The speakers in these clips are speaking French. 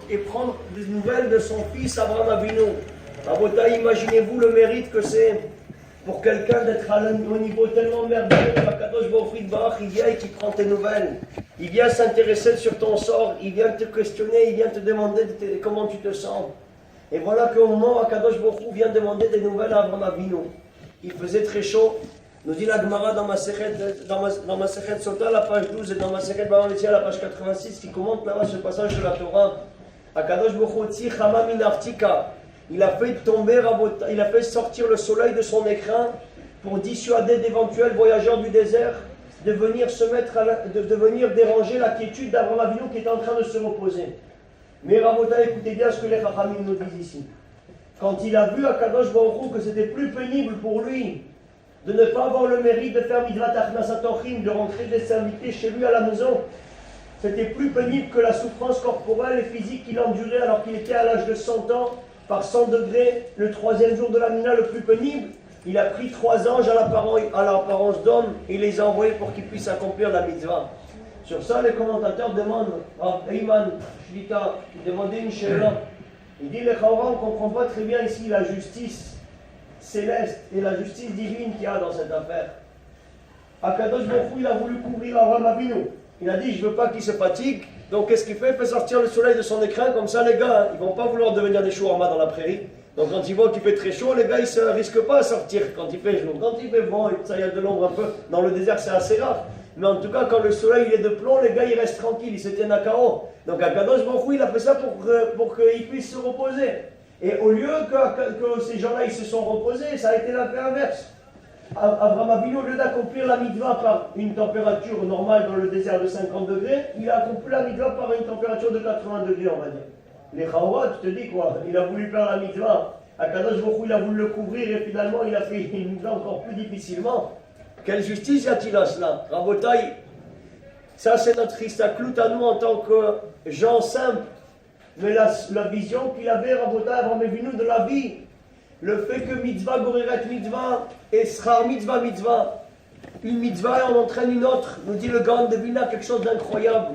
et prendre des nouvelles de son fils Abraham Avinu. Rabotai, imaginez-vous le mérite que c'est pour quelqu'un d'être au niveau tellement merveilleux. Kadosh Baruch Hu Barach, il vient et qui prend tes nouvelles. Il vient s'intéresser sur ton sort, il vient te questionner, il vient te demander comment tu te sens. Et voilà qu'au moment où Kadosh Baruch Hu vient demander des nouvelles à Abraham Avinu, il faisait très chaud. Nous dit la Gemara dans Masechet Sota, la page 12, et dans Masechet Bava Metzia, la page 86, qui commente là-bas ce passage de la Torah. Akadosh Baruch Hu Chama min Artika. Il a fait tomber, il a fait sortir le soleil de son écrin pour dissuader d'éventuels voyageurs du désert de venir de venir déranger la quiétude d'Abraham Avinu qui est en train de se reposer. Mais Rabota, écoutez bien ce que les Chachamim nous disent ici. Quand il a vu à Kadosh Baruch Hu que c'était plus pénible pour lui de ne pas avoir le mérite de faire Midvat Achnasat Orchim, de rentrer des invités chez lui à la maison, c'était plus pénible que la souffrance corporelle et physique qu'il endurait alors qu'il était à l'âge de 100 ans, par 100 degrés, le troisième jour de la Mina le plus pénible. Il a pris 3 anges à l'apparence d'homme et les a envoyés pour qu'ils puissent accomplir la mitzvah. Sur ça, les commentateurs demandent, Rav Eyman Shlita, il demandait une shéla. Il dit, les Chaura, on ne comprend pas très bien ici la justice céleste et la justice divine qu'il y a dans cette affaire. Akadosh Baruch Hu, il a voulu couvrir Abraham Avinu. Il a dit, je ne veux pas qu'il se fatigue. Donc qu'est-ce qu'il fait? Il fait sortir le soleil de son écrin, comme ça les gars, ils ne vont pas vouloir devenir des shawarma dans la prairie. Donc quand ils voient qu'il fait très chaud, les gars, ils ne risquent pas à sortir quand il fait chaud. Quand il fait bon, ça y a de l'ombre un peu. Dans le désert, c'est assez rare. Mais en tout cas, quand le soleil est de plomb, les gars, ils restent tranquilles, ils se tiennent à carreau. Donc Akadosh Baruch Hu, il a fait ça pour qu'ils puissent se reposer. Et au lieu que ces gens-là, ils se sont reposés, ça a été l'affaire inverse. Abraham Avinu, au lieu d'accomplir la mitzvah par une température normale dans le désert de 50 degrés, il a accompli la mitzvah par une température de 80 degrés, on va dire. Les Chaouat, tu te dis quoi? Il a voulu faire la mitzvah, Akadosh Baruch Hu, il a voulu le couvrir et finalement il a fait une mitzvah encore plus difficilement. Quelle justice y a-t-il à cela? Rabotai, ça c'est notre istaklut à nous en tant que gens simples, mais la vision qu'il avait, Rabotai, Abraham Avinu de la vie. Le fait que mitzvah goreret mitzvah et srar mitzvah mitzvah, une mitzvah et on entraîne une autre, nous dit le Gaon de Vilna quelque chose d'incroyable.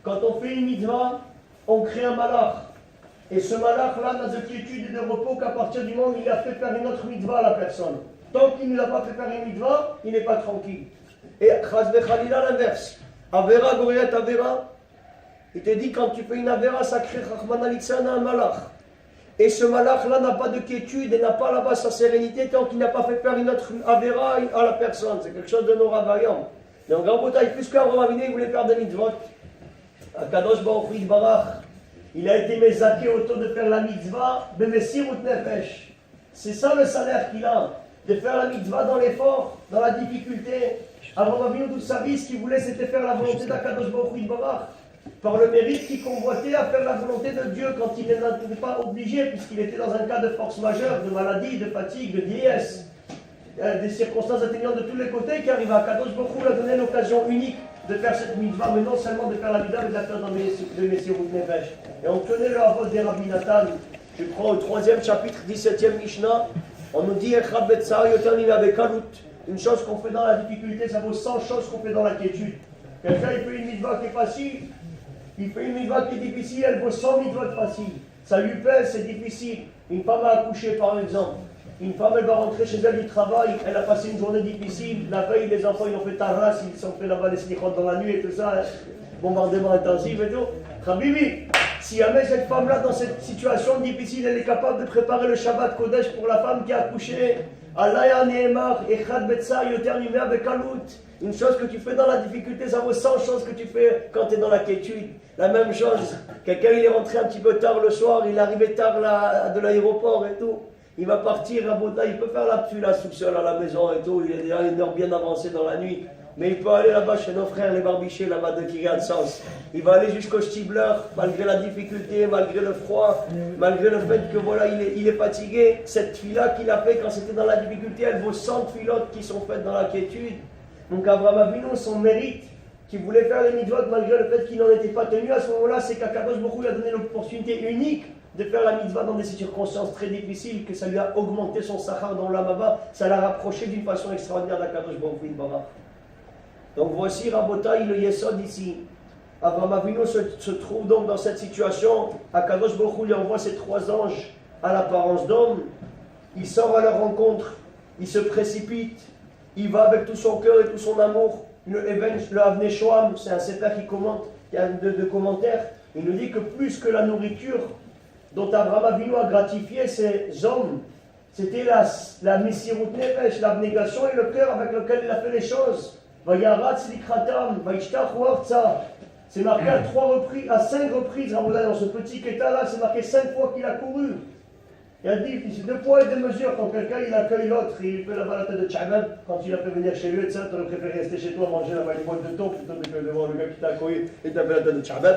Quand on fait une mitzvah, on crée un malach. Et ce malach-là n'a de quiétude et de repos qu'à partir du moment où il a fait faire une autre mitzvah à la personne. Tant qu'il ne l'a pas fait faire une mitzvah, il n'est pas tranquille. Et chas vechalila l'inverse. Avera goreret avera. Il te dit quand tu fais une avera, ça crée Rahman Alitzana un malach. Et ce malach-là n'a pas de quiétude et n'a pas là-bas sa sérénité tant qu'il n'a pas fait faire une autre avéra à la personne. C'est quelque chose de non-ravaillant. Donc, en bataille, puisque Abraham Avinu voulait faire des mitzvot, Akadosh Baruch Hu Barach, il a été mézaké autour de faire la mitzvah, bemessirut nefesh. C'est ça le salaire qu'il a, de faire la mitzvah dans l'effort, dans la difficulté. Abraham Avinu, toute sa vie, ce qu'il voulait, c'était faire la volonté d'Akadosh Baruch Hu Barach. Par le mérite qu'il convoitait à faire la volonté de Dieu quand il n'était pas obligé, puisqu'il était dans un cas de force majeure, de maladie, de fatigue, de vieillesse, des circonstances atteignantes de tous les côtés qui arrivent à Kadosh Baruch Hu, a donné l'occasion unique de faire cette mitzvah, mais non seulement de faire la mitzvah, mais de la faire dans le Messirut Nefesh. Et on tenait le havot des Rabbi Nathan, je crois au 3e chapitre, 17e Mishnah, on nous dit Echad Betzar Yoter Nina Bekalut. Une chose qu'on fait dans la difficulté, ça vaut 100 choses qu'on fait dans la quiétude. Quelqu'un il fait une mitzvah qui est facile. Il fait une mitzvah qui est difficile, elle vaut 100 mitzvot faciles. Ça lui pèse, c'est difficile. Une femme a accouché par exemple. Une femme, elle va rentrer chez elle du travail, elle a passé une journée difficile. La veille, les enfants, ils ont fait taras, ils sont fait là-bas les slichot dans la nuit et tout ça. Bombardement intensif et tout. Khabibi, si jamais cette femme-là, dans cette situation difficile, elle est capable de préparer le Shabbat Kodesh pour la femme qui a accouché, Allah Nehemar, Echad Betsa, Yoter Nimea Bekalut. Une chose que tu fais dans la difficulté, ça vaut 100 choses que tu fais quand tu es dans la quiétude. La même chose, quelqu'un il est rentré un petit peu tard le soir, il est arrivé tard de l'aéroport et tout. Il va partir à Bota, il peut faire la ptula sous-sol à la maison et tout, il est déjà une heure bien avancée dans la nuit. Mais il peut aller là-bas chez nos frères les barbichés là-bas de Kiryat Sens. Il va aller jusqu'au Stibler, malgré la difficulté, malgré le froid, malgré le fait que voilà, il est fatigué. Cette fila qu'il a fait quand c'était dans la difficulté, elle vaut 100 filotes qui sont faites dans la quiétude. Donc Abraham Avinu, son mérite, qui voulait faire les mitzvot malgré le fait qu'il n'en était pas tenu à ce moment-là, c'est qu'Akadosh Baruch Hu lui a donné l'opportunité unique de faire la mitzvah dans des circonstances très difficiles, que ça lui a augmenté son sachar dans l'amaba, ça l'a rapproché d'une façon extraordinaire d'Akadosh Baruch Hu. Donc voici Rabotai le Yesod ici. Abraham Avinu se trouve donc dans cette situation. Akadosh Baruch Hu lui envoie ses 3 anges à l'apparence d'homme. Il sort à leur rencontre, il se précipite, il va avec tout son cœur et tout son amour. Le Avnei Shoam, c'est un sefer qui commente, il y a de commentaires. Il nous dit que plus que la nourriture dont Abraham Avinu a gratifié ces hommes, c'était la Messirut Nefesh, l'abnégation et le cœur avec lequel il a fait les choses. Vayaratz likratam, vaishtar huartza. C'est marqué à 5 reprises, dans ce petit quêta-là, c'est marqué 5 fois qu'il a couru. Il a dit, c'est 2 poids et 2 mesures. Quand quelqu'un il accueille l'autre, il fait là-bas la tête de Tchaban, quand il a fait venir chez lui, tu aurais préféré rester chez toi manger là-bas une boîte de thon plutôt que de voir le gars qui t'a accueilli et t'a fait la tête de Tchaban.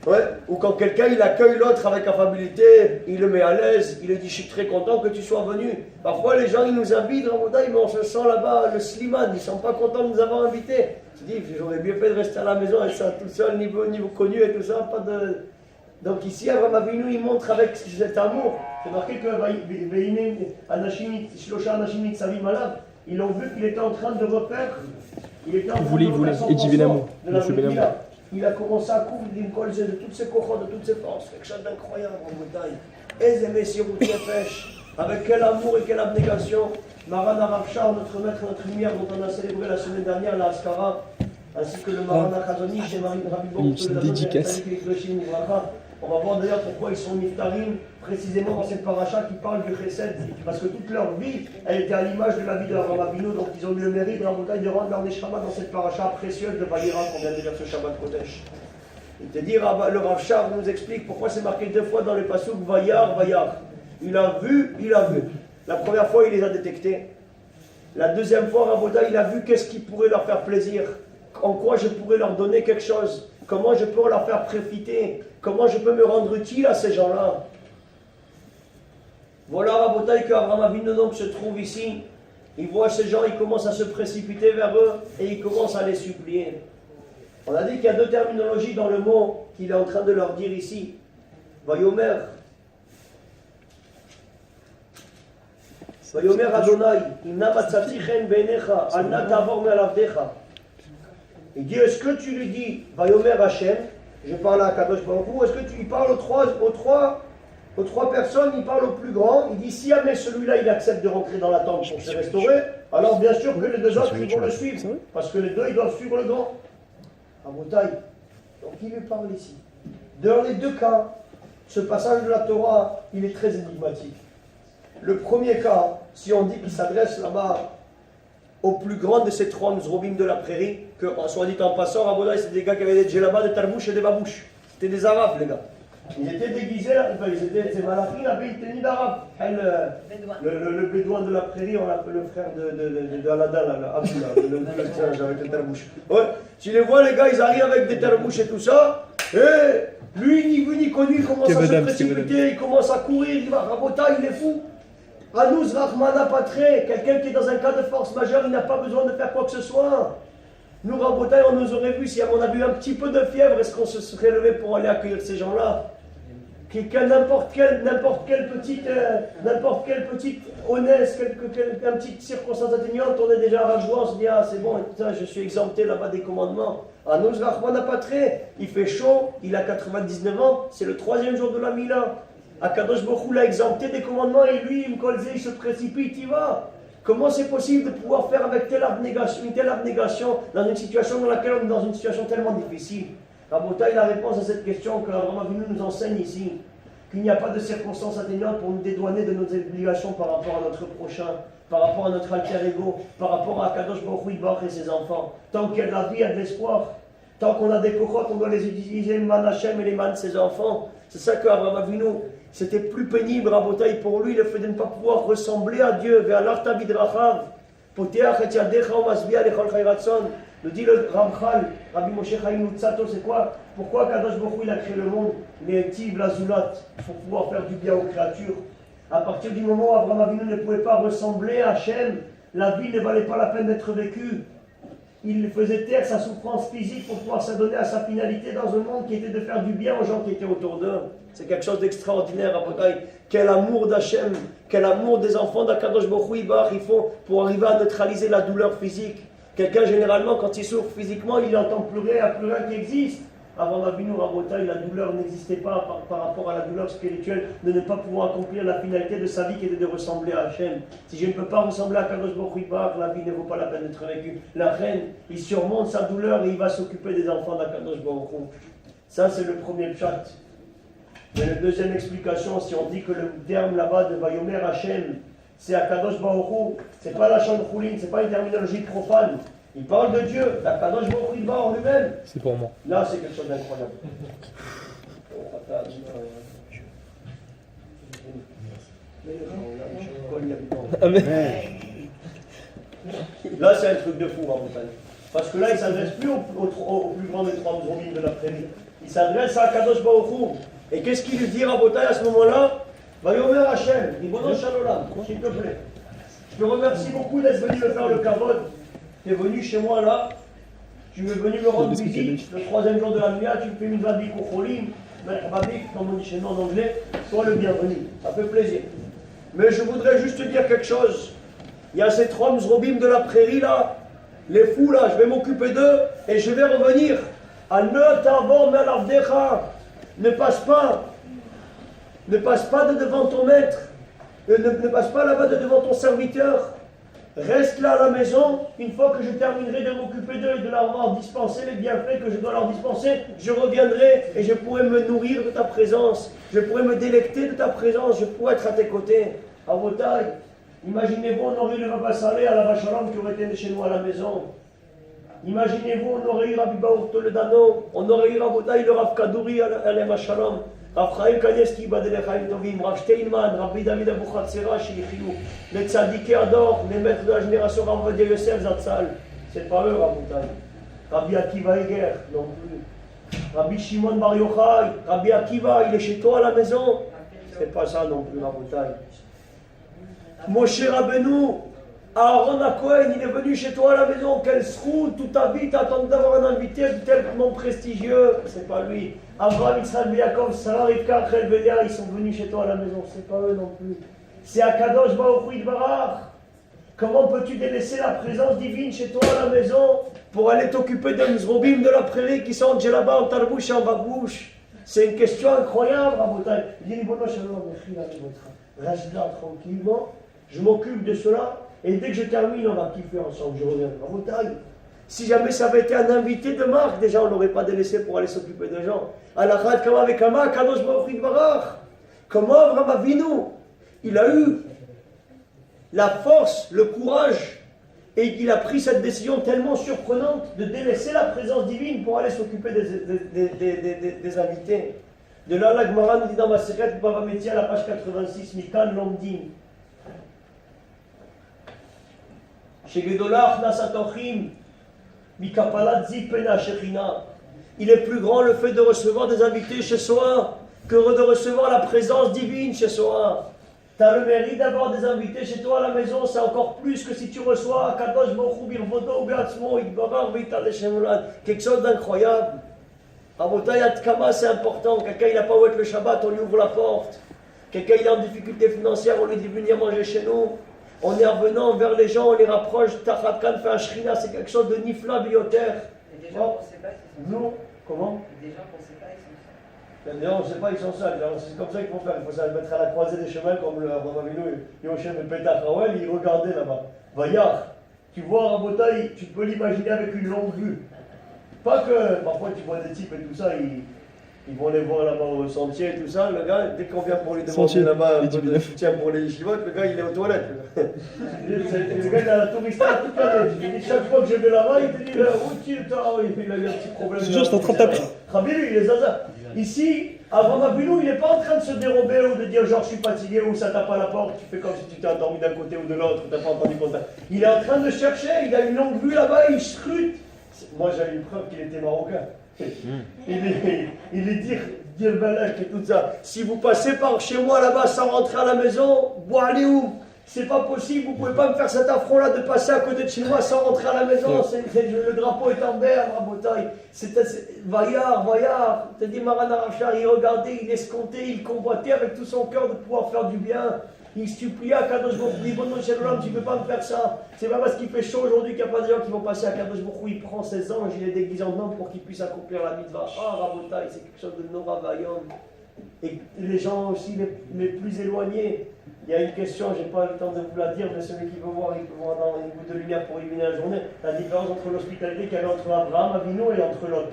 Ouais. Ou quand quelqu'un il accueille l'autre avec affabilité, il le met à l'aise, il lui dit je suis très content que tu sois venu. Parfois les gens ils nous invitent, mais on se sent là-bas le slimane, ils ne sont pas contents de nous avoir invités. Tu dis j'aurais bien fait de rester à la maison et ça tout seul, niveau connu et tout ça, pas de. Donc ici Abraham Avinu il montre avec cet amour. C'est marqué que ils l'ont vu qu'il était en train de refaire. Il était en train de refaire son de la Mekila. Il a commencé à couvrir de toutes ses cochons, de toutes ses forces. Quelque chose d'incroyable en Bretagne. Eze Messirut Nefesh, avec quel amour et quelle abnégation. Maran Arav Shah, notre maître, notre lumière, dont on a célébré la semaine dernière, la Askara, ainsi que le Maran Achazonish et Marie Rabibon, on va voir d'ailleurs pourquoi ils sont niftarim, précisément dans cette paracha qui parle du chesed, parce que toute leur vie, elle était à l'image de la vie de Abraham Avinu, donc ils ont eu le mérite dans la montagne de rendre leur neshama dans cette paracha précieuse de Vayera qu'on vient de lire ce Shabbat Kodesh. Il te dit, le Rav Shar nous explique pourquoi c'est marqué 2 fois dans les pasuk Vayar, Vayar. Il a vu, il a vu. La première fois, il les a détectés. La deuxième fois, Raboda, il a vu qu'est-ce qui pourrait leur faire plaisir, en quoi je pourrais leur donner quelque chose. Comment je peux leur faire profiter? Comment je peux me rendre utile à ces gens-là? Voilà Rabotai que Abraham Avinu donc se trouve ici. Il voit ces gens, il commence à se précipiter vers eux et il commence à les supplier. On a dit qu'il y a 2 terminologies dans le mot qu'il est en train de leur dire ici. Vayomer. Vayomer Adonai, inna matzati chen beinecha, al na tavor me'alavdecha. Il dit, est-ce que tu lui dis, Vayomer Hashem, je parle à Kadosh Baruch Hu, est-ce que tu parles aux trois personnes, il parle au plus grand, il dit, si jamais celui-là il accepte de rentrer dans la tente pour se restaurer, alors bien sûr que les 2 autres ils vont le suivre, parce que les 2 ils doivent suivre le grand. À Moutaï. Donc il lui parle ici. Dans les 2 cas, ce passage de la Torah, il est très énigmatique. Le premier cas, si on dit qu'il s'adresse là-bas au plus grand de ces 3 Nzrobim de la prairie, que, soit dit en passant, Rabodaï, c'était des gars qui avaient des djellabas, des tarbouches et des babouches. C'était des arabes, les gars. Ils étaient déguisés, ces malachim avaient une tenue d'arabe. Le bédouin de la prairie, on l'appelle le frère de Aladdin, le singe avec les tarbouches. Ouais. Tu les vois, les gars, ils arrivent avec des tarbouches et tout ça, et lui, ni vu ni connu, il commence à se précipiter, il commence à courir, il va, Rabodaï, il est fou. Anouz Rahmana Patré, quelqu'un qui est dans un cas de force majeure, il n'a pas besoin de faire quoi que ce soit. Nous, Rabotaï, on nous aurait vu, si on avait eu un petit peu de fièvre, est-ce qu'on se serait levé pour aller accueillir ces gens-là? N'importe quelle petite honnête, une petite circonstance atténuante, on est déjà à joie, on se dit, ah c'est bon, putain, je suis exempté là-bas des commandements. Anouz Rahmana Patré, il fait chaud, il a 99 ans, c'est le 3e jour de la Mila. Akadosh Baruch Hu l'a exempté des commandements et lui, il se précipite, il va. Comment c'est possible de pouvoir faire avec une telle abnégation dans une situation dans laquelle on est dans une situation tellement difficile? Rabotaï, la réponse à cette question que Abraham Avinu nous enseigne ici, qu'il n'y a pas de circonstances atténuantes pour nous dédouaner de nos obligations par rapport à notre prochain, par rapport à notre alter ego, par rapport à Akadosh Baruch Hu et ses enfants. Tant qu'il y a de la vie, il y a de l'espoir. Tant qu'on a des cochotes, on doit les utiliser, le man Hashem et les man de ses enfants. C'est ça que Abraham Avinu, c'était plus pénible, Rabotaï, pour lui, le fait de ne pas pouvoir ressembler à Dieu. Nous dit le Ramchal, Rabbi Moshe Chaim Lutzato, c'est quoi? Pourquoi Kadosh Baruch Hu il a créé le monde, les Tiv, la Zulat, pour pouvoir faire du bien aux créatures? À partir du moment où Abraham Avinu ne pouvait pas ressembler à Hachem, la vie ne valait pas la peine d'être vécue. Il faisait taire sa souffrance physique pour pouvoir s'adonner à sa finalité dans un monde qui était de faire du bien aux gens qui étaient autour d'eux. C'est quelque chose d'extraordinaire, Rabotaï. Quel amour d'Hachem, quel amour des enfants d'Akadosh Baruch Hu il faut pour arriver à neutraliser la douleur physique. Quelqu'un, généralement, quand il souffre physiquement, il entend pleurer, il n'y a plus rien qui existe. Avant Avinu, Rabotai, la douleur n'existait pas par rapport à la douleur spirituelle de ne pas pouvoir accomplir la finalité de sa vie qui était de ressembler à Hachem. Si je ne peux pas ressembler à Kadosh Baruch Hu, la vie ne vaut pas la peine d'être vécue. La reine, il surmonte sa douleur et il va s'occuper des enfants d'Akadosh Baruch Hu. Ça, c'est le premier pshat. Mais la deuxième explication, si on dit que le terme là-bas de Vayomer Hachem, c'est Akadosh Baruch Hu, c'est pas la Shan Choulin, c'est pas une terminologie profane. Il parle de Dieu, Akadosh Baruch Hu en lui-même. C'est pour moi. Là, c'est quelque chose d'incroyable. Là, c'est un truc de fou en montagne. Parce que là, il ne s'adresse plus au plus grand des trois zombis de la prairie. Il s'adresse à Kadosh Baruch Hu. Et qu'est-ce qu'il lui dit à Rabotai à ce moment-là? Vayomer Hachem, Ribono Shalom, s'il te plaît. Je te remercie beaucoup d'être venu me faire le kavod. Tu es venu chez moi là. Tu es venu me rendre visite. Le troisième jour de la nuit, tu me fais une babik au cholim. Babik, comme on dit chez nous en anglais. Sois le bienvenu. Ça fait plaisir. Mais je voudrais juste te dire quelque chose. Il y a ces trois mzrobim de la prairie là. Les fous là, je vais m'occuper d'eux et je vais revenir. Ne passe pas. Ne passe pas de devant ton maître. Ne passe pas là-bas de devant ton serviteur. Reste là à la maison. Une fois que je terminerai de m'occuper d'eux et de leur avoir dispensé les bienfaits que je dois leur dispenser, je reviendrai et je pourrai me nourrir de ta présence. Je pourrai me délecter de ta présence. Je pourrai être à tes côtés. À vos tailles. Imaginez-vous, on aurait eu le Rabba Saleh à la Vachalam qui aurait été chez nous à la maison. Imaginez-vous, on aurait eu Rabbi Baruch Toledano, on aurait eu Rabotai, le Rav Kadouri à la Shalom, Rav Chaim Kaneski, Badele Chaim Tovim, Rav Steinman, Rabbi David Abu Khatsera, Shirichiou, les Tzadikés Ador, les maîtres de la génération Rav Vadia Yosef Zatzal. C'est pas eux, Rabotai. Rabbi Akiva Eger, non plus. Rabbi Shimon Bar Yochai, Rabbi Akiva, il est chez toi à la maison. C'est pas ça non plus, Rabotai. Moshe Rabbeinu, Aaron Cohen, il est venu chez toi à la maison. Quel srou, toute ta vie, t'attends d'avoir un invité tellement prestigieux. C'est pas lui. Abraham, Yitzhak, Yaakov, Sarah, Rivka, Rachel, Léa, ils sont venus chez toi à la maison. C'est pas eux non plus. C'est Akadosh Baruch Hu Barach. Comment peux-tu délaisser la présence divine chez toi à la maison pour aller t'occuper des mzrobim de la prairie qui sont là-bas en tarbouche et en babouche? C'est une question incroyable, Rabotai. Il dit, reste là tranquillement. Je m'occupe de cela, et dès que je termine, on va kiffer ensemble, je reviens à Rabotai. Si jamais ça avait été un invité de marque, déjà on ne l'aurait pas délaissé pour aller s'occuper des gens. Alachad kama vekama, kadosh baruch hu barach. Comment Avraham Avinu, il a eu la force, le courage, et il a pris cette décision tellement surprenante de délaisser la présence divine pour aller s'occuper des invités. De là, la Gemara nous dit dans Maseret Bava Metzia, à la page 86, Mikan Lomdim. Il est plus grand le fait de recevoir des invités chez soi que de recevoir la présence divine chez soi. Tu as le mérite d'avoir des invités chez toi à la maison, c'est encore plus que si tu reçois quelque chose d'incroyable. Rabotai Atkama, c'est important. Quelqu'un il n'a pas où être le Shabbat, on lui ouvre la porte. Quelqu'un il est en difficulté financière, on lui dit venir manger chez nous. On est en venant vers les gens, on les rapproche. Tachatkan fait un shrina, c'est quelque chose de nifla bioter. Et des gens qu'on ne sait pas, ils sont nous, comment? Des gens qu'on ne sait pas, ils sont seuls. Des gens, on ne sait pas, ils sont seuls. C'est comme ça qu'il faut faire. Il faut se mettre à la croisée des chemins, comme le Rabbeinu Yoshem et Petach Rawel, il regardait là-bas. Vaillard, tu vois Rabotai, tu peux l'imaginer avec une longue vue. Pas que, parfois tu vois des types et tout ça, ils vont les voir là-bas au sentier et tout ça. Le gars, dès qu'on vient pour lui demander là-bas un peu de soutien pour les yeshivotes, le gars il est aux toilettes. Le gars il a la tourista toute l'année. Chaque fois que je vais là-bas, il te dit où tu es? Il a eu un petit problème. Je suis en train de taper. Rabbi, il est zaza. Ici, avant Avinou, il n'est pas en train de se dérober ou de dire genre je suis fatigué ou ça tape à la porte, tu fais comme si tu t'es endormi d'un côté ou de l'autre, tu n'as pas entendu contact. Il est en train de chercher, il a une longue vue là-bas, il scrute. Moi j'avais une preuve qu'il était marocain. Il est dire Balak et tout ça. Si vous passez par chez moi là-bas sans rentrer à la maison, allez où? c'est pas possible, vous pouvez pas me faire cet affront-là de passer à côté de chez moi sans rentrer à la maison, le drapeau est en berne, Rabotai. Vaillard, t'as dit Maran Arachar, il regardait, il escomptait, il convoitait avec tout son cœur de pouvoir faire du bien. Il suppliait à Kadosh Baruch Hu, bon Shalom, tu ne peux pas me faire ça. C'est pas parce qu'il fait chaud aujourd'hui qu'il n'y a pas de gens qui vont passer à Kadosh Baruch Hu. Il prend ses anges, il les déguise en homme pour qu'ils puissent accomplir la mitzvah. Ah, Rabotai, c'est quelque chose de Nora Vaillant. Et les gens aussi les plus éloignés. Il y a une question, je n'ai pas le temps de vous la dire, mais celui qui veut voir, il peut voir dans une goutte de lumière pour illuminer la journée, la différence entre l'hospitalité qu'il y avait entre Abraham, Avinu et entre Lot.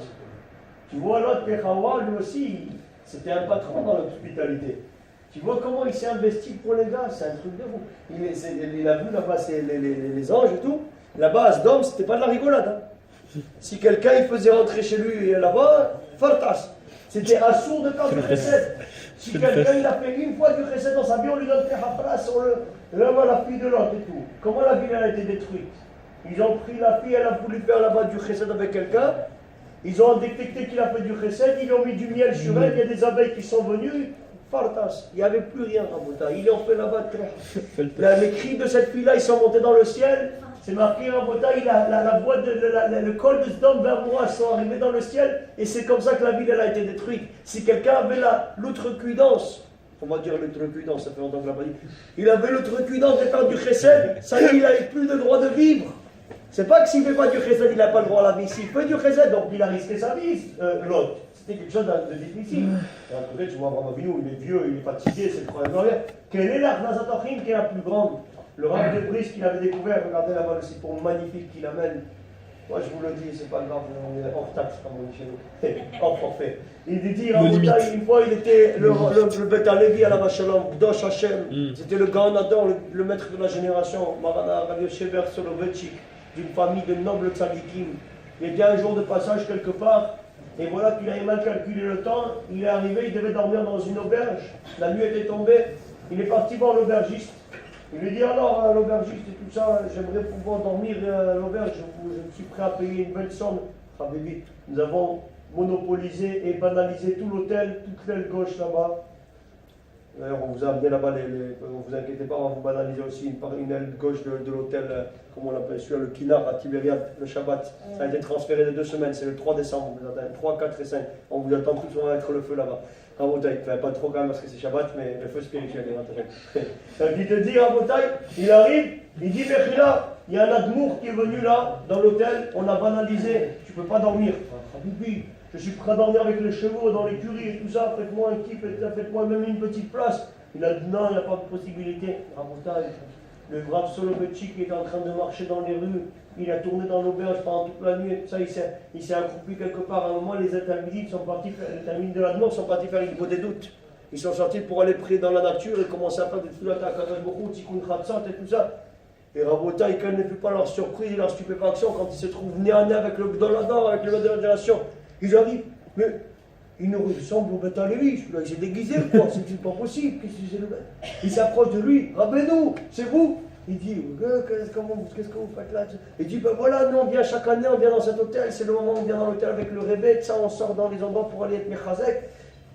Tu vois, Lot, Pechawa, lui aussi, c'était un patron dans l'hospitalité. Tu vois comment il s'est investi pour les gars, c'est un truc de fou. Il a vu là-bas les anges et tout. Là-bas, à Sdom, c'était pas de la rigolade. Hein. Si quelqu'un il faisait rentrer chez lui là-bas, fartas. C'était assourd de faire du chesed. Si quelqu'un il a fait une fois du chesed dans sa vie, on lui donne place sur l'homme à la fille de l'autre et tout. Comment la ville a été détruite? Ils ont pris la fille, elle a voulu faire là-bas du chesed avec quelqu'un. Ils ont détecté qu'il a fait du chesed, ils ont mis du miel sur elle, il y a des abeilles qui sont venues. Fartas, il n'y avait plus rien, Rabota. Ils ont fait là-bas. Les cris de cette fille-là, ils sont montés dans le ciel. C'est marqué, Rabota, la voix le col de Sdom vers moi sont arrivés dans le ciel. Et c'est comme ça que la ville elle a été détruite. Si quelqu'un avait l'outrecuidance, on va dire l'outrecuidance, ça fait longtemps que je l'ai pas dit. Il avait l'outrecuidance de faire du chesed, ça y est, il n'avait plus de droit de vivre. C'est pas que s'il ne fait pas du chesed, il n'a pas le droit à la vie. S'il fait du chesed, donc il a risqué sa vie, l'autre. C'était quelque chose de difficile. Et à côté, tu vois, Abraham Avinu, il est vieux, il est fatigué, c'est le problème de rien. Quelle est la Nazatachim qui est la plus grande? Le rave de brise qu'il avait découvert, regardez là-bas le sipon magnifique qu'il amène. Moi, je vous le dis, c'est pas grave, on est hors taxe, comme on dit chez nous. Hors forfait. Il dit, une fois, il était le Beth Alevi à la Vachalom, Dosh Hashem. C'était le Ganador, le maître de la génération, Marana Rav Shever Soloveitchik, d'une famille de nobles tzadikim. Il était un jour de passage quelque part. Et voilà qu'il avait mal calculé le temps, il est arrivé, il devait dormir dans une auberge, la nuit était tombée, il est parti voir l'aubergiste. Il lui dit alors, l'aubergiste et tout ça, j'aimerais pouvoir dormir à l'auberge, je suis prêt à payer une belle somme. Ah bébé, nous avons monopolisé et banalisé tout l'hôtel, toute l'aile gauche là-bas. D'ailleurs, on vous a amené là-bas, ne vous inquiétez pas, on va vous banaliser aussi une aile gauche de l'hôtel, comment on l'appelle celui-là, le Kinar à Tibériade, le Shabbat. Ça a été transféré de 2 semaines, c'est le 3 décembre, on vous attend, 3, 4 et 5. On vous attend tous, on va mettre le feu là-bas. Rabotai, pas trop quand même parce que c'est Shabbat, mais le feu spirituel est il te dit, Rabotai, il arrive, il dit, Mechila, il y a un admour qui est venu là, dans l'hôtel, on a banalisé, tu ne peux pas dormir. Habibi, je suis prêt à dormir avec les chevaux, dans l'écurie et tout ça, faites-moi un kiff, faites-moi même une petite place. Il a dit non, il n'y a pas de possibilité. Rabotai, le Rav Soloveitchik qui était en train de marcher dans les rues, il a tourné dans l'auberge pendant toute la nuit, ça, il s'est accroupi quelque part. À un moment, les Talmidim sont partis, les Talmidim de la Demande sont partis faire une des doutes. Ils sont sortis pour aller prier dans la nature et commencer à faire des Tfilat à Kadosh Baruch Hu, Tikkun Chatzot et tout ça. Et Rabotai, quelle ne fut pas leur surprise et leur stupéfaction quand ils se trouvent nez à nez avec le Gdolador, avec le Lord de la génération. Ils arrivent, mais il nous ressemble au Beth Alevi, celui-là il s'est déguisé quoi, c'est pas possible, il s'approche de lui, Rabbeinu, c'est vous? Il dit, qu'est-ce que vous faites là? Il dit, ben voilà, nous on vient chaque année, on vient dans cet hôtel, c'est le moment où on vient dans l'hôtel avec le Rebbe, ça on sort dans les endroits pour aller être Mechazek.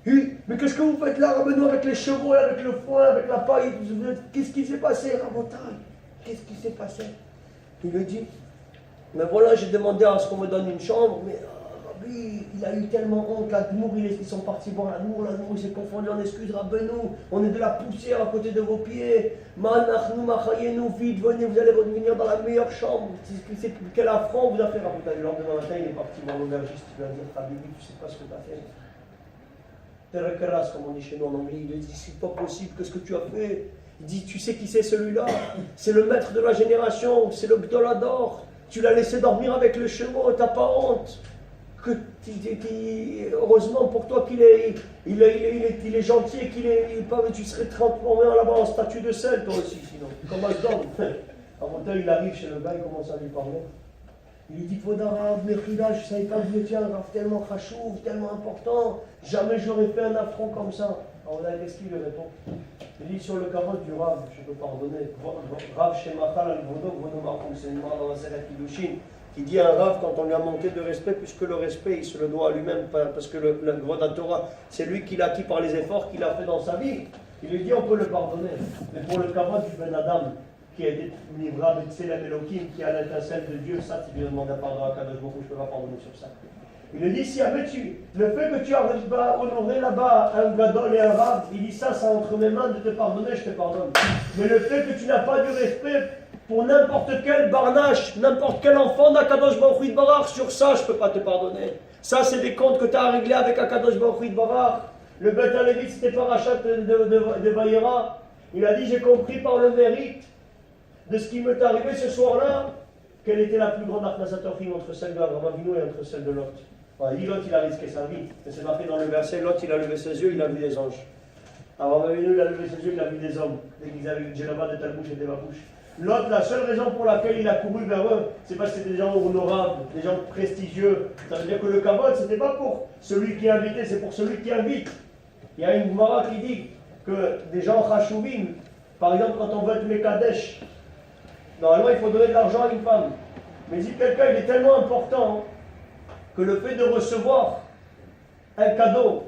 Mais qu'est-ce que vous faites là, Rabbeinu, avec les chevaux, avec le foin, avec la paille, qu'est-ce qui s'est passé, Rabotai? Qu'est-ce qui s'est passé? Il lui dit, mais voilà, j'ai demandé à ce qu'on me donne une chambre, mais Rabbi, il a eu tellement honte, l'Admour, ils sont partis voir l'Admour il s'est confondu en excuses, Rabbeinu, on est de la poussière à côté de vos pieds, Manachnu, Machayenu, vite, venez, vous allez revenir dans la meilleure chambre, quel affront vous a fait, Rabbi? Le lendemain matin, il est parti voir l'aubergiste, il lui a dit, Rabbi, tu sais pas ce que tu as fait. Terekeras, comme on dit chez nous en anglais, il lui dit, c'est pas possible, qu'est-ce que tu as fait? Il dit, tu sais qui c'est celui-là? C'est le maître de la génération, c'est le Gdolador. Tu l'as laissé dormir avec les chevaux, t'as pas honte? Heureusement pour toi qu'il est gentil et tu serais transformé là-bas en statue de sel, toi aussi, sinon. Comme Asdom. Avant il arrive chez le gars, il commence à lui parler. Il lui dit, Kvodarav, Mechila, je ne savais pas que vous étiez un Rav tellement khashuv, tellement important. Jamais j'aurais fait un affront comme ça. Alors là, qu'est-ce qu'il lui répond? Il dit, sur le carotte du Rav, je peux pardonner. Rav Shemachal al-Vodo, Vodo Markoum, c'est une marque dans la Seret Kiddushin. Il dit à un Rav quand on lui a manqué de respect, puisque le respect, il se le doit à lui-même, parce que le Gvod Torah, c'est lui qui l'a acquis par les efforts qu'il a fait dans sa vie. Il lui dit on peut le pardonner. Mais pour le kavod du Ben Adam, qui est livrable de Tselem Elohim, qui a l'étincelle de Dieu, ça tu lui demandes un pardon à Kadosh Baruch Hu, je ne peux pas pardonner sur ça. Il lui dit si le fait que tu arrives pas à honorer là-bas un gadol et un rab, il dit ça, c'est entre mes mains de te pardonner, je te pardonne. Mais le fait que tu n'as pas du respect pour n'importe quel barnache, n'importe quel enfant d'Akadosh Baruch Hu Barach, sur ça, je ne peux pas te pardonner. Ça, c'est des comptes que tu as à régler avec Akadosh Baruch Hu Barach. Le Beth Alevi, c'était Parachat de Vayera. Il a dit j'ai compris par le mérite de ce qui m'est arrivé ce soir-là, quelle était la plus grande Akhnasatorim entre celle d'Abraham Avinu et entre celle de Lot. Enfin, il dit Lot, il a risqué sa vie. Et c'est marqué dans le verset, Lot, il a levé ses yeux, il a vu des anges. Abraham Avinu, il a levé ses yeux, il a vu des hommes. Dès qu'ils avaient une djellaba de Talmouche et des babouches. Lot, la seule raison pour laquelle il a couru vers eux, c'est parce que c'était des gens honorables, des gens prestigieux. Ça veut dire que le kavod, ce n'était pas pour celui qui est invité, c'est pour celui qui invite. Il y a une Gemara qui dit que des gens chashuvim, par exemple quand on veut être Mekadesh, normalement il faut donner de l'argent à une femme. Mais si quelqu'un il est tellement important que le fait de recevoir un cadeau,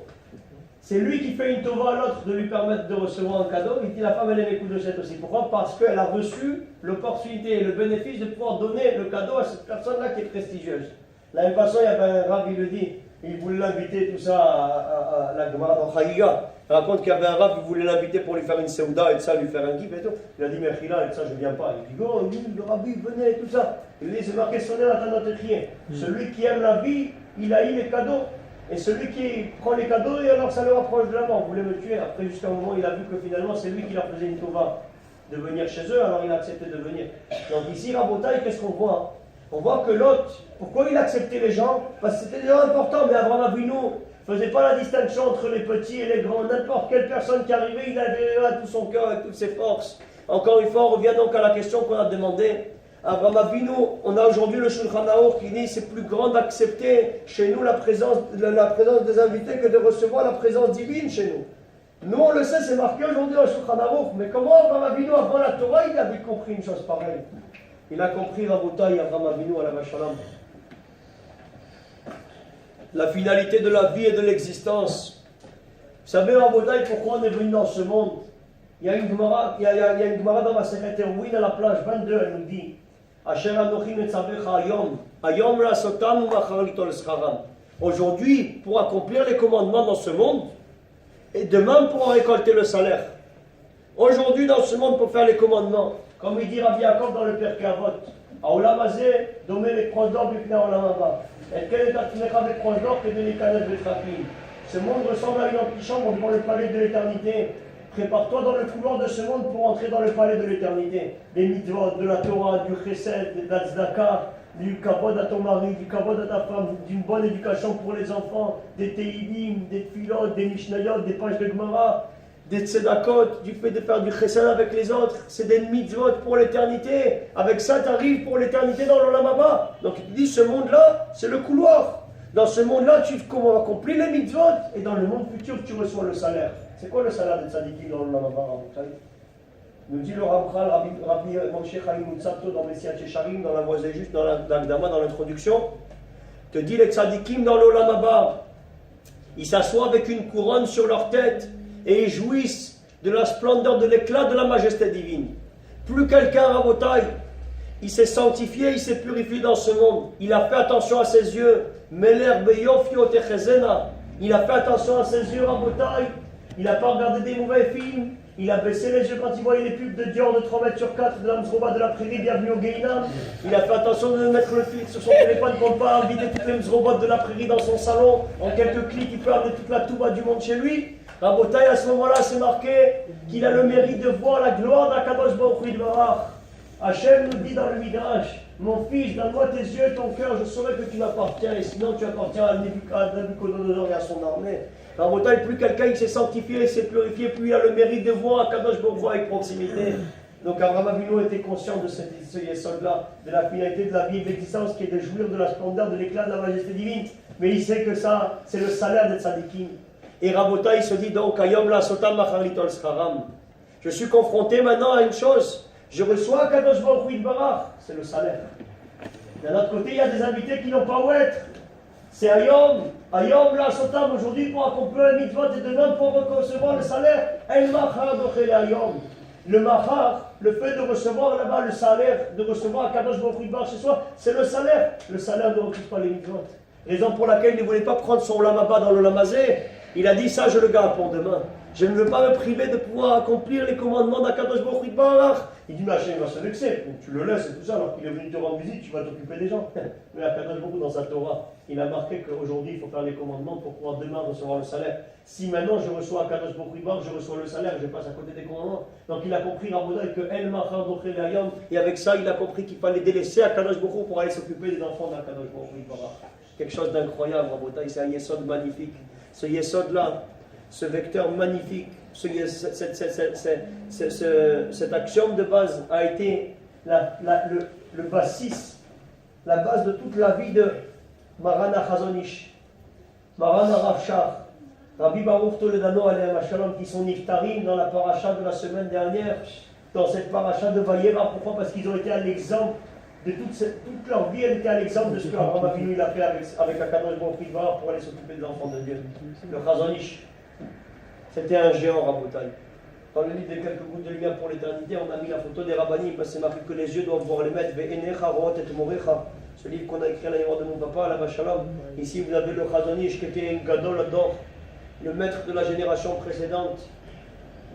c'est lui qui fait une tova à l'autre de lui permettre de recevoir un cadeau, il dit la femme elle est l'écoute de cette aussi. Pourquoi? Parce qu'elle a reçu l'opportunité et le bénéfice de pouvoir donner le cadeau à cette personne-là qui est prestigieuse. De la même façon, il y avait un rab, il le dit, il voulait l'inviter, tout ça, à la Gemara dans Chagiga. Il raconte qu'il y avait un rab, il voulait l'inviter pour lui faire une seuda et tout ça, lui faire un kiff et tout. Il a dit, mais Chila, et tout ça, je ne viens pas. Il dit, oh, le rabbi, venez et tout ça. Il dit, c'est marqué sonner à ta note crier. Celui qui aime la vie, il a eu les cadeaux. Et celui qui prend les cadeaux, et alors ça le rapproche de la mort. Vous voulez me tuer. Après, jusqu'à un moment, il a vu que finalement, c'est lui qui leur faisait une tova de venir chez eux, alors il a accepté de venir. Donc ici, Rabotaï, qu'est-ce qu'on voit? On voit que Lot, pourquoi il acceptait les gens? Parce que c'était des gens importants, mais Abraham Avinu ne faisait pas la distinction entre les petits et les grands. N'importe quelle personne qui arrivait, il avait à tout son cœur, avec toutes ses forces. Encore une fois, on revient donc à la question qu'on a demandée. Abraham Avinu, on a aujourd'hui le Shulchan Aruch qui dit c'est plus grand d'accepter chez nous la présence des invités que de recevoir la présence divine chez nous. Nous, on le sait, c'est marqué aujourd'hui dans le Shulchan Aruch, mais comment Abraham Avinu, avant la Torah, il avait compris une chose pareille? Il a compris, Rabotaï, Abraham Avinu, à la Vachalam. La finalité de la vie et de l'existence. Vous savez, Rabotaï, pourquoi on est venu dans ce monde? Il y a une Gemara dans ma Sechet Erwin à la plage 22, elle nous dit Asher Anochi Metzavecha Ayom, Ayom la Sotam ou Machar Litol Scharam. Aujourd'hui, pour accomplir les commandements dans ce monde, et demain pour en récolter le salaire. Aujourd'hui, dans ce monde, pour faire les commandements. Comme il dit Rabbi Yaakov dans le Pirkei Avot, Aolam Hazeh, domé les proches d'or bipnei Olam Haba. Et quel est attinéra des proches d'or que de l'Ikanet Betrachim. Ce monde ressemble à une antichambre devant le palais de l'éternité. Prépare-toi dans le couloir de ce monde pour entrer dans le palais de l'éternité. Des mitzvot, de la Torah, du chesed, de la tzedaka, du kavod à ton mari, du kavod à ta femme, d'une bonne éducation pour les enfants, des teilim, des tfilot, des mishnayot, des pages de Gemara, des tzedakot, du fait de faire du chesed avec les autres, c'est des mitzvot pour l'éternité. Avec ça, tu arrives pour l'éternité dans l'Olam Haba. Donc il te dit, ce monde-là, c'est le couloir. Dans ce monde-là, tu accomplis les mitzvot, et dans le monde futur, tu reçois le salaire. C'est quoi le salaire des tzadikim dans l'Olam Haba? Nous dit le Ramchal, Rabbi Moshe Chaim Mutsato dans Messiah Tchecharim, dans la voie des justes, dans l'Agdama, dans l'introduction, te dit les tzadikim dans l'Olam Haba, ils s'assoient avec une couronne sur leur tête et ils jouissent de la splendeur, de l'éclat de la majesté divine. Plus quelqu'un, Rabotai, il s'est sanctifié, il s'est purifié dans ce monde. Il a fait attention à ses yeux. Meler beyofi otechezena. Il a fait attention à ses yeux, Rabotai. Il n'a pas regardé des mauvais films. Il a baissé les yeux quand il voyait les pubs de Dior de 3 mètres sur 4 de la Mzroba de la prairie, bienvenue au Gehinam. Il a fait attention de mettre le filtre sur son téléphone pour ne pas inviter toutes les Mzrobot de la prairie dans son salon. En quelques clics, il peut amener toute la touba du monde chez lui. Rabotai, à ce moment-là, c'est marqué qu'il a le mérite de voir la gloire d'Akadosh Baruch Hu Barach. Hachem nous dit dans le Midrash, mon fils, donne-moi tes yeux et ton cœur, je saurai que tu m'appartiens, et sinon tu appartiens à Nabucodonosor et à son armée. Rabotai, plus quelqu'un s'est sanctifié, il s'est purifié, plus il a le mérite de voir Akadosh Baruch Hu avec proximité. Donc Abraham Avinu était conscient de ce yesod-là, de la finalité de la vie et de l'existence qui est de jouir de la splendeur, de l'éclat de la majesté divine. Mais il sait que ça, c'est le salaire des tzadikim. Et Rabotai, il se dit donc, Ayom la sotam machar litol scharam. Je suis confronté maintenant à une chose. Je reçois Kadosh Baruch Hu Barach, c'est le salaire. D'un autre côté, il y a des invités qui n'ont pas où être. C'est Ayom. Ayom la Sotam aujourd'hui pour accomplir la mitzvot et demain pour recevoir le salaire. El Machar d'Ochel Ayom. Le Machar, le fait de recevoir là-bas le salaire, de recevoir Kadosh Baruch Hu chez soi, c'est le salaire. Le salaire ne recrute pas les mitzvot. Raison pour laquelle il ne voulait pas prendre son lamaba dans le lamazé. Il a dit ça, je le garde pour demain. Je ne veux pas me priver de pouvoir accomplir les commandements d'Akadosh Baruch Hu. Il dit, mais Hachem va se vexer. Donc tu le laisses et tout ça, alors qu'il est venu te rendre visite, tu vas t'occuper des gens. Mais Akadosh Baruch Hu, dans sa Torah, il a marqué qu'aujourd'hui, il faut faire les commandements pour pouvoir demain recevoir le salaire. Si maintenant je reçois Akadosh Baruch Hu, je reçois le salaire, je passe à côté des commandements. Donc il a compris, Raboudai, que El Machar Dochel Hayam, et avec ça, il a compris qu'il fallait délaisser Akadosh Baruch Hu pour aller s'occuper des enfants d'Akadosh Baruch Hu. Quelque chose d'incroyable, Raboudai, c'est un yesod magnifique. Ce yesod-là, ce vecteur magnifique, cet axiome de base a été le basis, la base de toute la vie de Marana Chazonish, Marana Rav Shach, Rabbi Baruch Toledano Aleichem Shalom, qui sont niftarim dans la paracha de la semaine dernière, dans cette paracha de Vayera. Pourquoi? Parce qu'ils ont été à l'exemple de toute leur vie, elle était à l'exemple de ce qu'Abraham Avinu il a fait avec Akadosh Baruch Hu pour aller s'occuper des enfants de Dieu. Le Chazonish. C'était un géant, Rabotai. Dans le livre des quelques gouttes de lumière pour l'éternité, on a mis la photo des rabbinim, parce que c'est marqué que les yeux doivent voir les mettre. Ce livre qu'on a écrit à la mémoire de mon papa, la Shalom. Ici, vous avez le Chazonish qui était un gadol d'or, le maître de la génération précédente.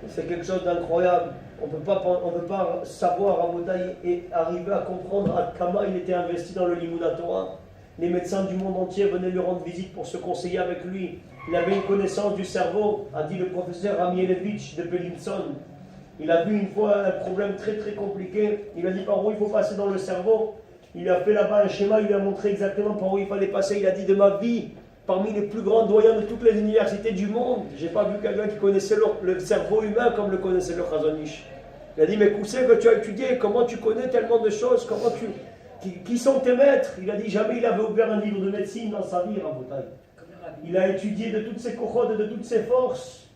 C'est quelque chose d'incroyable. On ne peut pas savoir, Rabotai, et arriver à comprendre à Kama il était investi dans le Limud Torah. Les médecins du monde entier venaient lui rendre visite pour se conseiller avec lui. Il avait une connaissance du cerveau, a dit le professeur Ramielevitch de Bellinson. Il a vu une fois un problème très très compliqué. Il a dit par où il faut passer dans le cerveau. Il a fait là-bas un schéma, il lui a montré exactement par où il fallait passer. Il a dit de ma vie, parmi les plus grands doyens de toutes les universités du monde, j'ai pas vu quelqu'un qui connaissait le cerveau humain comme le connaissait le Chazonish. Il a dit mais Koussé, que tu as étudié, comment tu connais tellement de choses, qui sont tes maîtres? Il a dit jamais il avait ouvert un livre de médecine dans sa vie, Rabotai. Il a étudié de toutes ses cochodes et de toutes ses forces.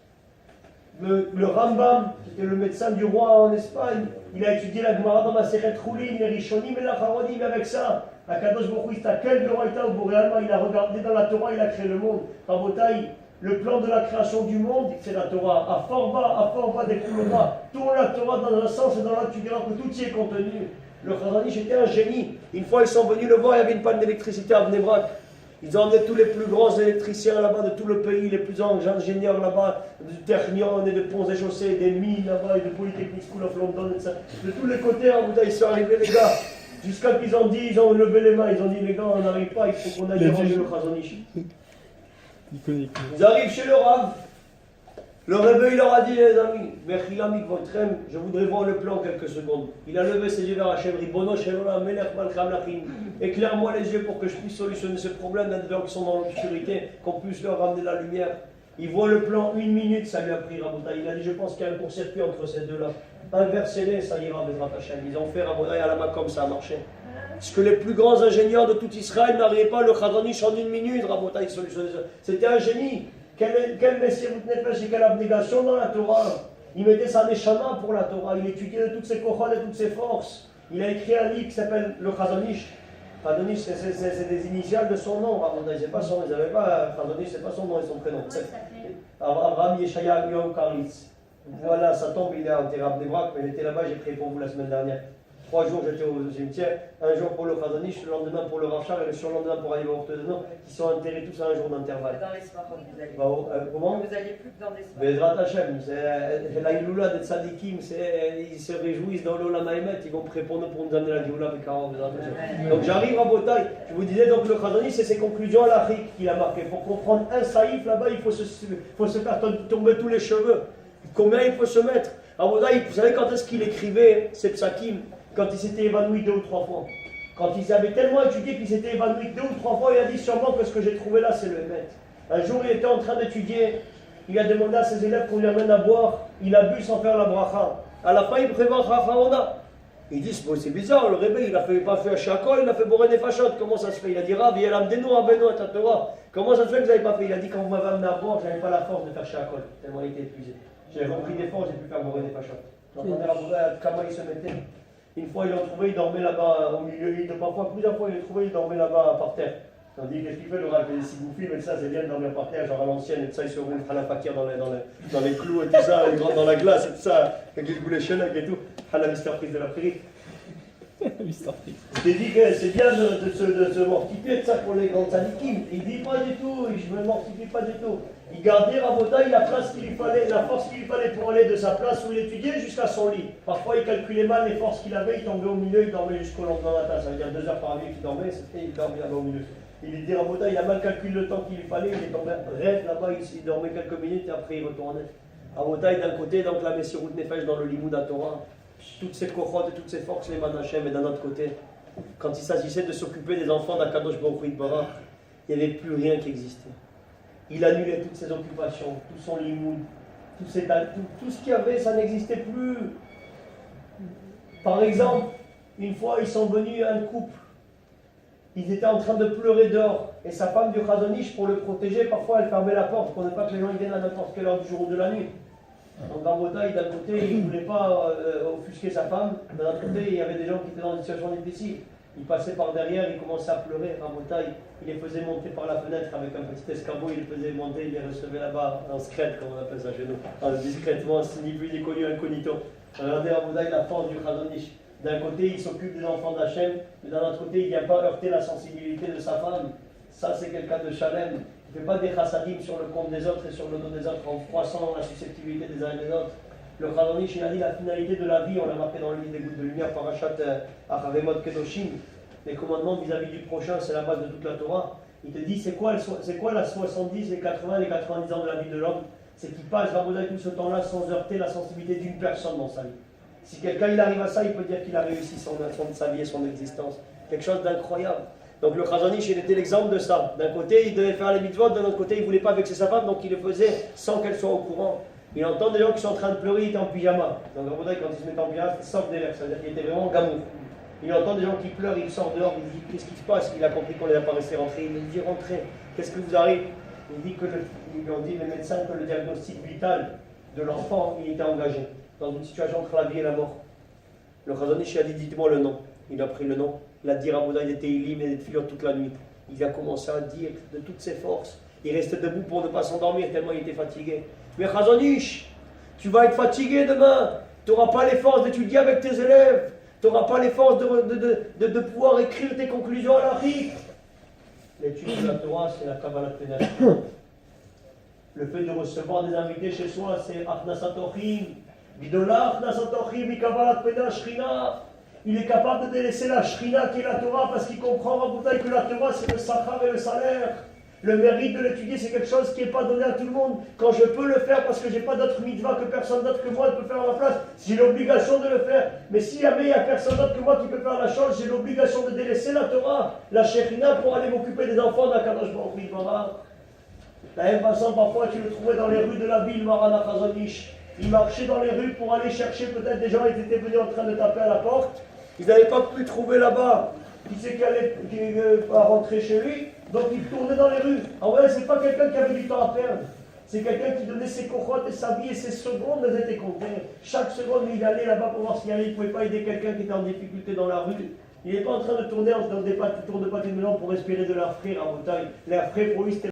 Le Rambam, qui était le médecin du roi en Espagne, il a étudié la Gemara dans Masechet Choulin, les Rishonim et la Charonim. Avec ça, Akadosh Baruch Hu, quel Geroïta ou Boréalma, il a regardé dans la Torah, il a créé le monde. Rabotai, le plan de la création du monde, c'est la Torah. À fort bas des couloirs. Tourne la Torah dans un sens et dans l'autre, tu verras que tout y est contenu. Le Chazanish était un génie. Une fois, ils sont venus le voir, il y avait une panne d'électricité à Bnei Brak. Ils ont emmené tous les plus grands électriciens là-bas de tout le pays, les plus ingénieurs là-bas, du Technion et de ponts et chaussées, des mines là-bas et de Polytechnic School of London, etc. De tous les côtés, ils sont arrivés, les gars. Jusqu'à qu'ils ont dit, ils ont levé les mains, ils ont dit, les gars, on n'arrive pas, il faut qu'on aille ranger le Chazonish. Ils arrivent chez le Rav. Le réveil, il leur a dit, les amis, je voudrais voir le plan quelques secondes. Il a levé ses yeux vers Hachem, Ribono Shelolam, Melech Malcham Lachim. Éclaire-moi les yeux pour que je puisse solutionner ce problème des gens qui sont dans l'obscurité, qu'on puisse leur ramener la lumière. Il voit le plan, 1 minute, ça lui a pris Rabotai. Il a dit, je pense qu'il y a un court-circuit entre ces deux-là. Inversez-les, ça ira, Bezrat Hachem. Ils ont fait Rabotai à la Makom, ça a marché. Parce que les plus grands ingénieurs de tout Israël n'arrivaient pas le Chazonish en 1 minute, Rabotai solutionner ça. C'était un génie. Quel messire nefesh et quelle abnégation dans la Torah. Il mettait sa neshama pour la Torah. Il étudiait de toutes ses kochot et toutes ses forces. Il a écrit un livre qui s'appelle le Chazonish. Chazonish, c'est des initiales de son nom. C'est pas son, ils n'avaient pas Chazonish, c'est pas son nom et son prénom. Abraham Yeshaya Yom Karitz. Voilà, sa tombe, il est enterré à Bnei Brak, mais il était là-bas, j'ai prié pour vous la semaine dernière. 3 jours j'étais au cimetière, un jour pour le Chazonish, le lendemain pour le Rav Shach et le surlendemain pour Ali Orthodono, qui sont enterrés tous à un jour d'intervalle. Dans les Smarot, vous allez. Comment? Vous allez plus que dans des Smarot. Bezrat Hashem, c'est la Iloula des Tzadikim, ils se réjouissent dans l'Olam Haemet, ils vont prier pour nous amener la Géoula Bekara, Bezrat Hashem. Donc j'arrive à Botaï, je vous disais donc le Chazonish, c'est ses conclusions à l'Afrique qu'il a marqué. Pour comprendre un saïf là-bas, il faut se faire tomber tous les cheveux. Combien il faut se mettre? À Botaï, vous savez quand est-ce qu'il écrivait ces psakim? Quand il s'était évanoui 2 ou 3 fois. Quand il avait tellement étudié qu'il s'était évanoui 2 ou 3 fois, il a dit sûrement que ce que j'ai trouvé là, c'est le Emet. Un jour, il était en train d'étudier, il a demandé à ses élèves qu'on lui amène à boire, il a bu sans faire la bracha. À la fin, il prévoit Rachaona. Il dit, c'est bizarre, le réveil, il n'a pas fait un chakol, il a fait Boré Nefashot. Comment ça se fait? Il a dit, Rav, il a amené Abeno à ta Torah. Comment ça se fait que vous n'avez pas fait? Il a dit, quand vous m'avez amené à boire, je n'avais pas la force de faire chakol, tellement il était épuisé. J'avais repris des forces, j'ai pu faire Boré Nefashot. J'entendais comment il se mettait. Une fois, ils l'ont trouvé, il dormait là-bas au milieu, parfois plusieurs fois, il l'ont trouvé, il dormait là-bas par terre. On dit qu'est-ce qu'il fait le rat avec les sigoufis, mais ça c'est bien de dormir par terre, genre à l'ancienne, et tout ça, il se roule à la fakir dans les clous et tout ça, il rentre dans la glace et tout ça, avec les boulets chenèques et tout, à la Mister Freeze de la prairie. Mister Freeze. Je t'ai dit que c'est bien de se mortifier de ça pour les grandes sadikim. Il dit pas du tout, je me mortifie pas du tout. Il gardait Rabotaï la place qu'il lui fallait, la force qu'il lui fallait pour aller de sa place où il étudiait jusqu'à son lit. Parfois il calculait mal les forces qu'il avait, il tombait au milieu, il dormait jusqu'au lendemain matin. Ça veut dire 2 heures par nuit qu'il dormait, il dormait là-bas au milieu. Il dit Rabotaï, il a mal calculé le temps qu'il lui fallait, il est tombé raide là-bas, il dormait quelques minutes et après il retournait. Rabotaï d'un côté, donc la Messirut Nefesh dans le Limoud à Torah, toutes ses cohortes et toutes ses forces, les Manachem, et d'un autre côté, quand il s'agissait de s'occuper des enfants d'Akadosh Baruch Hu Barach, il n'y avait plus rien qui existait. Il annulait toutes ses occupations, tout son limoud, tout ce qu'il y avait, ça n'existait plus. Par exemple, une fois, ils sont venus un couple, ils étaient en train de pleurer dehors, et sa femme du Chazonish, pour le protéger, parfois elle fermait la porte pour ne pas que les gens viennent à n'importe quelle heure du jour ou de la nuit. Donc Rabotaï, d'un côté, il ne voulait pas offusquer sa femme, d'un autre côté, il y avait des gens qui étaient dans une situation difficile. Il passait par derrière, il commençait à pleurer. Rabotaï, il les faisait monter par la fenêtre avec un petit escabeau, il les faisait monter, il les recevait là-bas, en secrète, comme on appelle ça chez nous, discrètement, ni vu ni connu, incognito. Regardez Rabotaï, la force du Chazonish. D'un côté, il s'occupe des enfants d'Hachem, mais d'un autre côté, il ne vient pas heurter la sensibilité de sa femme. Ça, c'est quelqu'un de Shalem. Il ne fait pas des chassadim sur le compte des autres et sur le dos des autres en froissant la susceptibilité des uns et des autres. Le Chazonish, il a dit la finalité de la vie, on l'a marqué dans le livre des Gouttes de Lumière, Parashat Achavemot Kedoshim. Les commandements vis-à-vis du prochain, c'est la base de toute la Torah. Il te dit, c'est quoi la 70, les 80, les 90 ans de la vie de l'homme? C'est qu'il passe, Rabotaï, tout ce temps-là sans heurter la sensibilité d'une personne dans sa vie. Si quelqu'un il arrive à ça, il peut dire qu'il a réussi sa vie et son existence. Quelque chose d'incroyable. Donc le Chazonish, il était l'exemple de ça. D'un côté, il devait faire les mitzvot, d'un autre côté, il ne voulait pas vexer sa femme, donc il le faisait sans qu'elle soit au courant. Il entend des gens qui sont en train de pleurer, il était en pyjama. Donc Rabotaï, quand il se met en pyjama, il sort des lèvres, c'est-à-dire qu'il était vraiment gamour. Il entend des gens qui pleurent, il sort dehors, il dit qu'est-ce qui se passe? Il a compris qu'on ne les a pas laissés rentrer. Il lui dit rentrez, qu'est-ce que vous arrive? Il dit ils lui ont dit les médecins que le diagnostic vital de l'enfant, il était engagé dans une situation entre la vie et la mort. Le Chazonish a dit dites-moi le nom. Il a pris le nom. Il a dit Rabotaï, il était élim et des toute la nuit. Il a commencé à dire de toutes ses forces. Il restait debout pour ne pas s'endormir tellement il était fatigué. Mais Chazonish, tu vas être fatigué demain. Tu n'auras pas les forces d'étudier avec tes élèves. Tu n'auras pas les forces de pouvoir écrire tes conclusions à l'Arif. L'étude de la Torah, c'est la Kabbalah Pénal. Le fait de recevoir des invités chez soi, c'est Achnasat Ochim. Bidolah Achnasat Ochim, Kabbalah Pénal, Shrina. Il est capable de délaisser la Shrina qui est la Torah parce qu'il comprend Rabotaï que la Torah c'est le sachar et le salaire. Le mérite de l'étudier, c'est quelque chose qui n'est pas donné à tout le monde. Quand je peux le faire parce que je n'ai pas d'autre mitzvah que personne d'autre que moi ne peut faire à ma place, j'ai l'obligation de le faire. Mais si jamais il n'y a personne d'autre que moi qui peut faire la chose, j'ai l'obligation de délaisser la Torah, la Shekhinah, pour aller m'occuper des enfants d'Akadosh Baruch Hu Barach. De la même façon, parfois tu le trouvais dans les rues de la ville, Marana Chazonish. Il marchait dans les rues pour aller chercher peut-être des gens qui étaient venus en train de taper à la porte. Ils n'avaient pas pu trouver là-bas. Qui c'est qui allait rentrer chez lui? Donc il tournait dans les rues. En vrai, c'est pas quelqu'un qui avait du temps à perdre. C'est quelqu'un qui donnait ses cochotes et sa vie et ses secondes, elles étaient comptées. Chaque seconde, il allait là-bas pour voir s'il allait. Il ne pouvait pas aider quelqu'un qui était en difficulté dans la rue. Il n'est pas en train de tourner en faisant des tours de pâté de melon pour respirer de l'air frais à Rabotaï. L'air frais pour lui, c'était